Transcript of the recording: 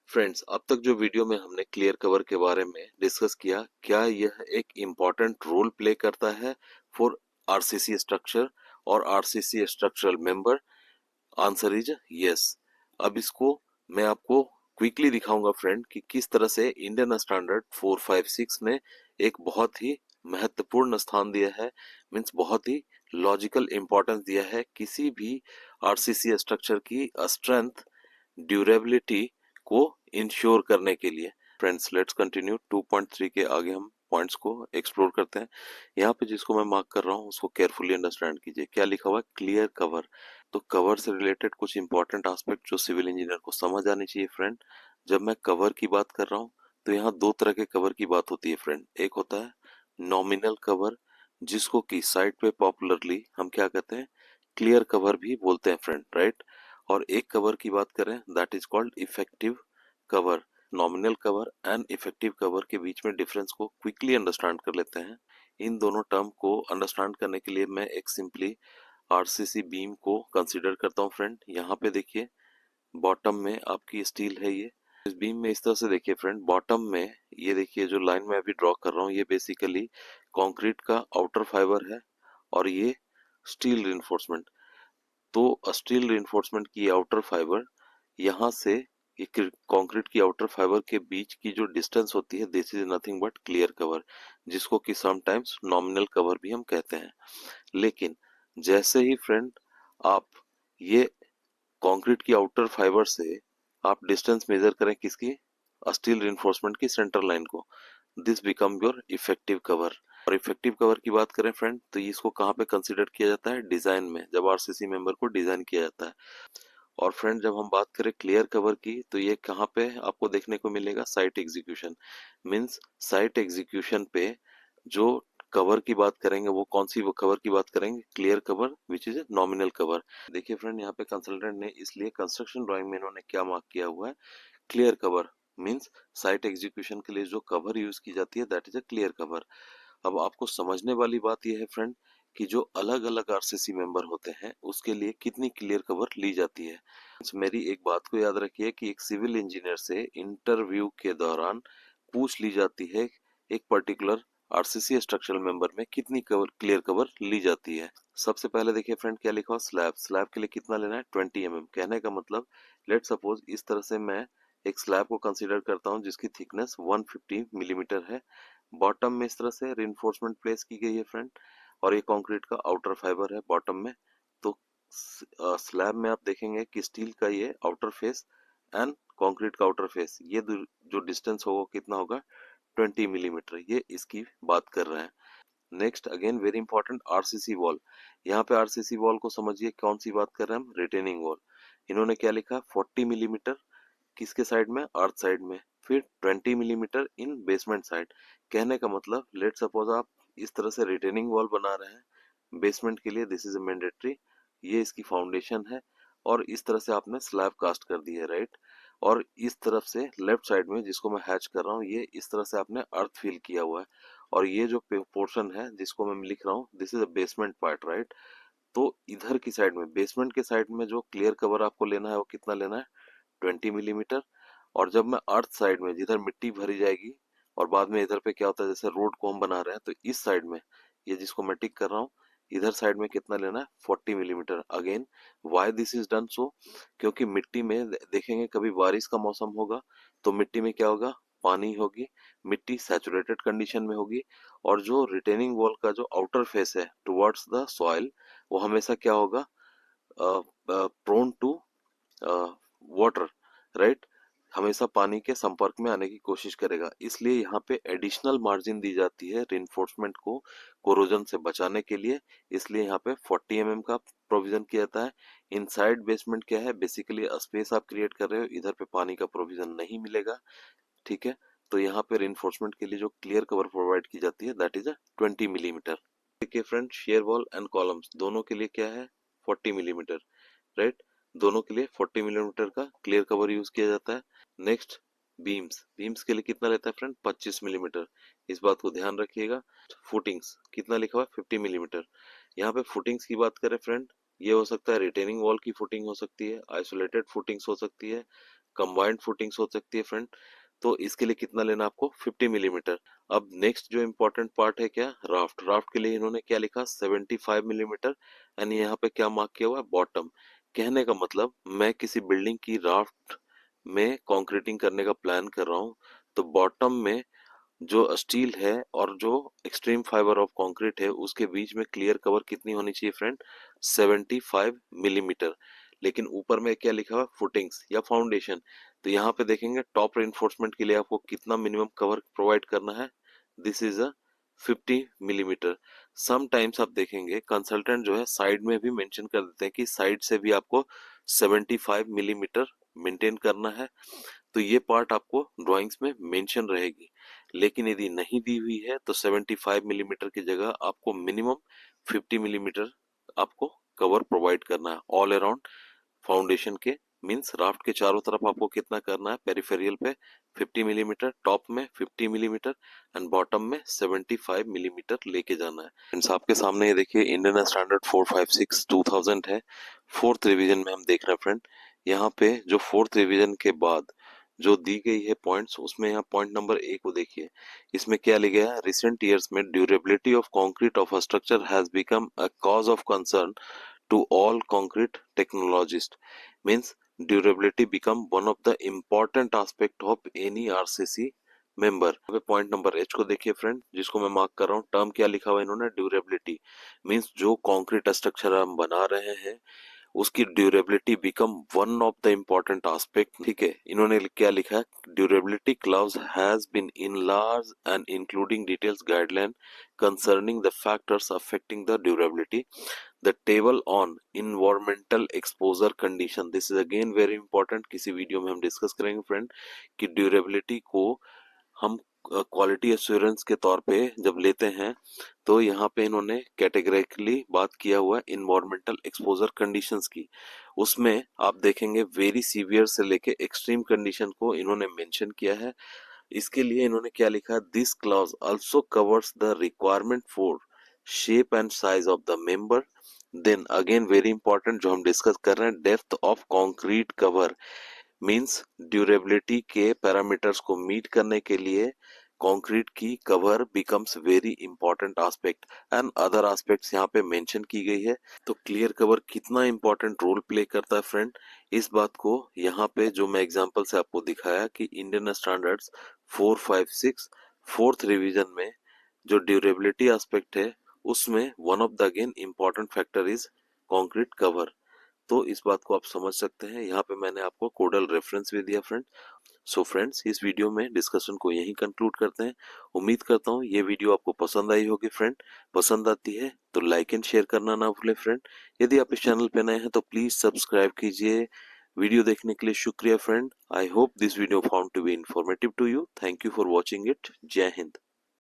Friends, अब तक जो वीडियो में हमने क्लियर कवर के बारे में डिस्कस किया, क्या यह एक इम्पॉर्टेंट रोल प्ले करता है फॉर आरसीसी स्ट्रक्चर और RCC structural member? Answer is yes. अब इसको मैं आपको क्विकली दिखाऊंगा फ्रेंड कि किस तरह से इंडियन स्टैंडर्ड 456 ने एक बहुत ही महत्वपूर्ण स्थान दिया है, मीन्स बहुत ही लॉजिकल इंपॉर्टेंस दिया है किसी भी आरसीसी स्ट्रक्चर की स्ट्रेंथ, ड्यूरेबिलिटी को इंश्योर करने के लिए। फ्रेंड्स, लेट्स कंटिन्यू 2.3 के आगे हम पॉइंट्स को एक्सप्लोर करते हैं। यहाँ पे जिसको मैं मार्क कर रहा हूँ उसको केयरफुली अंडरस्टैंड कीजिए। क्या लिखा हुआ है? Clear cover. तो कवर से रिलेटेड कुछ इंपॉर्टेंट एस्पेक्ट जो सिविल इंजीनियर को समझ आनी चाहिए फ्रेंड। जब मैं कवर की बात कर रहा हूँ तो यहाँ दो तरह के कवर की बात होती है फ्रेंड। एक होता है नॉमिनल कवर, जिसको कि साइट पे पॉपुलरली हम क्या कहते हैं, क्लियर कवर भी बोलते हैं फ्रेंड, राइट। और एक कवर की बात करें that is called effective cover. Nominal cover and effective cover के बीच में डिफरेंस को क्विकली अंडरस्टैंड कर लेते हैं। इन दोनों टर्म को अंडरस्टैंड करने के लिए मैं एक सिंपली आरसीसी बीम को कंसीडर करता हूँ फ्रेंड। यहाँ पे देखिए बॉटम में आपकी स्टील है, ये इस बीम में इस तरह से देखिए फ्रेंड। बॉटम में ये देखिए जो लाइन मैं अभी ड्रॉ कर रहा हूँ ये बेसिकली कंक्रीट का आउटर फाइबर है और ये स्टील रिइंफोर्समेंट। तो स्टील रिइंफोर्समेंट की आउटर फाइबर यहाँ से ये कंक्रीट की आउटर फाइबर के बीच की जो डिस्टेंस होती है this is nothing but clear cover, जिसको कि समटाइम्स नॉमिनल कवर भी हम कहते हैं। लेकिन जैसे ही फ्रेंड आप ये कंक्रीट की आउटर फाइबर से आप डिस्टेंस मेजर करें किसकी, स्टील रिइंफोर्समेंट की सेंटर लाइन को, this become your effective cover. और इफेक्टिव कवर की बात करें फ्रेंड तो इसको कहाँ पे कंसीडर किया जाता है? डिजाइन में, जब आरसीसी मेंबर को डिजाइन किया जाता है। और फ्रेंड जब हम बात करें क्लियर कवर की तो ये कहाँ पे आपको देखने को मिलेगा? Site execution. Means site execution पे जो कवर की बात करेंगे वो कौन सी वो कवर की बात करेंगे? Clear cover which is nominal cover. देखिए फ्रेंड यहाँ पे कंसल्टेंट ने इसलिए कंस्ट्रक्शन ड्राइंग में इन्होंने क्या मार्क किया हुआ है? Clear cover. Means site execution के लिए जो कवर यूज की जाती है that is a clear cover. अब आपको समझने वाली बात यह है फ्रेंड कि जो अलग अलग आरसीसी मेंबर होते हैं उसके लिए कितनी क्लियर कवर ली जाती है। मेरी एक बात को याद रखिए कि एक सिविल इंजीनियर से इंटरव्यू के दौरान पूछ ली जाती है एक पर्टिकुलर आरसीसी स्ट्रक्चरल मेंबर में कितनी कवर क्लियर कवर ली जाती है। सबसे पहले देखिए फ्रेंड क्या लिखा हुआ? स्लैब। स्लैब के लिए कितना लेना है? 20 mm। कहने का मतलब लेट सपोज इस तरह से मैं एक स्लैब को कंसीडर करता हूँ जिसकी थिकनेस 150 मिलीमीटर है। बॉटम में इस तरह से रिइंफोर्समेंट प्लेस की गई है फ्रेंड और ये कंक्रीट का आउटर फाइबर है बॉटम में। तो स्लैब में आप देखेंगे कि स्टील का ये आउटर फेस एंड कंक्रीट का आउटर फेस, ये जो डिस्टेंस होगा कितना होगा? 20 मिलीमीटर। ये इसकी बात कर रहे हैं। Next again very important, RCC wall. यहाँ पे आरसीसी वॉल को समझिए कौन सी बात कर रहे हैं हम? Retaining wall. इन्होंने क्या लिखा? 40 मिलीमीटर किसके साइड में? अर्थ साइड में। फिर 20 मिलीमीटर इन बेसमेंट साइड। कहने का मतलब लेट सपोज आप इस तरह से रिटेनिंग वॉल बना रहे हैं बेसमेंट के लिए, दिस इज मैंडेटरी, ये इसकी फाउंडेशन है। और इस तरह से आपने स्लैब कास्ट कर दी है, राइट। और इस तरफ से लेफ्ट साइड में जिसको मैं हैच कर रहा हूँ ये इस तरह से आपने अर्थ फिल किया हुआ है। और ये जो पोर्शन है जिसको मैं लिख रहा हूँ this is a basement part, right. तो इधर की साइड में बेसमेंट के साइड में जो क्लियर कवर आपको लेना है वो कितना लेना है? 20 मिलीमीटर। और जब मैं अर्थ साइड में जिधर मिट्टी भरी जाएगी और बाद में इधर पे क्या होता है जैसे रोड को हम बना रहे हैं तो इस साइड में ये जिसको मैं टिक कर रहा हूँ इधर साइड में कितना लेना है? 40 millimetre. Again why this is done so? क्योंकि मिट्टी में देखेंगे कभी बारिश का मौसम होगा तो मिट्टी में क्या होगा? पानी होगी, मिट्टी सैचुरेटेड कंडीशन में होगी। और जो रिटेनिंग वॉल का जो आउटर फेस है टुवर्ड्स द सॉइल वो हमेशा क्या होगा? Prone to water, right. हमेशा पानी के संपर्क में आने की कोशिश करेगा। इसलिए यहाँ पे एडिशनल मार्जिन दी जाती है रिइंफोर्समेंट को कोरोजन से बचाने के लिए। इसलिए यहाँ पे 40 mm का प्रोविजन किया जाता है। इनसाइड बेसमेंट क्या है? बेसिकली स्पेस आप क्रिएट कर रहे हो, इधर पे पानी का प्रोविजन नहीं मिलेगा, ठीक है। तो यहाँ पे रिइंफोर्समेंट के लिए जो क्लियर कवर प्रोवाइड की जाती है दैट इज अ 20 मिलीमीटर। देखिए friend share wall and columns दोनों के लिए क्या है? 40 मिलीमीटर, राइट। दोनों के लिए 40 मिलीमीटर का क्लियर कवर यूज किया जाता है। Next beams. बीम्स के लिए कितना लेता है फ्रेंड? 25 मिलीमीटर। इस बात को ध्यान रखिएगा। फुटिंग्स कितना लिखा हुआ है? 50 मिलीमीटर। यहाँ पे फुटिंग्स की बात करें फ्रेंड ये हो सकता है रिटेनिंग वॉल की फुटिंग हो सकती है, आइसोलेटेड फुटिंग्स हो सकती है, कंबाइंड फुटिंग्स हो सकती है फ्रेंड, तो इसके लिए कितना लेना आपको 50 मिलीमीटर। अब नेक्स्ट जो इम्पोर्टेंट पार्ट है क्या, राफ्ट। राफ्ट के लिए इन्होंने क्या लिखा 75 मिलीमीटर, एंड यहाँ पे क्या मार्क किया हुआ है बॉटम। कहने का मतलब मैं किसी बिल्डिंग की राफ्ट में कंक्रीटिंग करने का प्लान कर रहा हूँ, तो बॉटम में जो स्टील है और जो एक्सट्रीम फाइबर ऑफ कंक्रीट है उसके बीच में क्लियर कवर कितनी होनी चाहिए फ्रेंड, 75 मिलीमीटर। लेकिन ऊपर में क्या लिखा हुआ फुटिंग्स या फाउंडेशन, तो यहाँ पे देखेंगे टॉप रेनफोर्समेंट के लिए आपको कितना मिनिमम कवर प्रोवाइड करना है, this is a 50 millimetre. Sometimes आप देखेंगे कंसल्टेंट जो है साइड में भी मेंशन कर देते हैं कि साइड से भी आपको 75 मिलीमीटर मेंटेन करना है, तो ये पार्ट आपको ड्राइंग्स में मेंशन रहेगी। लेकिन यदि नहीं दी हुई है तो 75 मिलीमीटर की जगह आपको मिनिमम 50 मिलीमीटर आपको कवर प्रोवाइड करना है ऑल अराउंड फाउंडेशन के। मींस राफ्ट के चारों तरफ आपको कितना करना है, पेरिफेरियल पे 50 मिलीमीटर, टॉप में 50 मिलीमीटर एंड बॉटम में 75 मिलीमीटर लेके जाना है। फ्रेंड्स आपके सामने ये देखिए इंडियन स्टैंडर्ड 456 2000 है, फोर्थ रिवीजन में हम देख रहे हैं फ्रेंड। यहाँ पे जो फोर्थ रिवीजन के बाद जो दी गई है पॉइंट्स, उसमें यहाँ पॉइंट नंबर ए को देखिए, इसमें क्या लिखा है, रिसेंट ईयर्स में durability of concrete of a structure has become a cause of concern to all concrete technologists, means durability become one of the important aspect of any RCC member। अबे point number H को देखिए friend, जिसको मैं mark कर रहा हूँ, term क्या लिखा हुआ है इन्होंने, ड्यूरेबिलिटी। मींस जो कंक्रीट स्ट्रक्चर हम बना रहे हैं उसकी durability become one of the important aspect. ठीक है, इन्होंने क्या लिखा है, durability clause has been enlarge and including details guideline concerning the factors affecting the durability, the table on environmental exposure condition. This is again very important, किसी video में हम discuss करेंगे फ्रेंड कि ड्यूरेबिलिटी को हम क्वालिटी एश्योरेंस के तौर पे जब लेते हैं, तो यहाँ पे इन्होंने कैटेगरिकली बात किया हुआ है इन्वायरमेंटल एक्सपोजर कंडीशंस की। उसमें आप देखेंगे वेरी सीवियर से लेके एक्सट्रीम कंडीशन को इन्होंने मेंशन किया है। इसके लिए इन्होंने क्या लिखा, this clause also covers the requirement for shape and size of the member. Then again very important जो हम डिस्कस कर रहे हैं, depth of concrete cover. Means durability के पैरामीटर्स को मीट करने के लिए कंक्रीट की cover becomes very important aspect, and other aspects यहाँ पे मेंशन की गई है। तो क्लियर कवर कितना इंपॉर्टेंट रोल प्ले करता है फ्रेंड, इस बात को यहाँ पे जो मैं एग्जांपल से आपको दिखाया कि इंडियन स्टैंडर्ड्स 456 फोर्थ रिवीजन में जो ड्यूरेबिलिटी एस्पेक्ट है उसमें one of the again important factor is concrete cover. तो इस बात को आप समझ सकते हैं, यहाँ पे मैंने आपको कोडल रेफरेंस भी दिया फ्रेंड। सो फ्रेंड्स इस वीडियो में डिस्कशन को यहीं कंक्लूड करते हैं। उम्मीद करता हूँ ये वीडियो आपको पसंद आई होगी फ्रेंड। पसंद आती है तो लाइक एंड शेयर करना ना भूलें फ्रेंड। यदि आप इस चैनल पे नए हैं तो प्लीज सब्सक्राइब कीजिए। वीडियो देखने के लिए शुक्रिया friend. I hope this video found to be informative to you. Thank you for watching it. जय हिंद।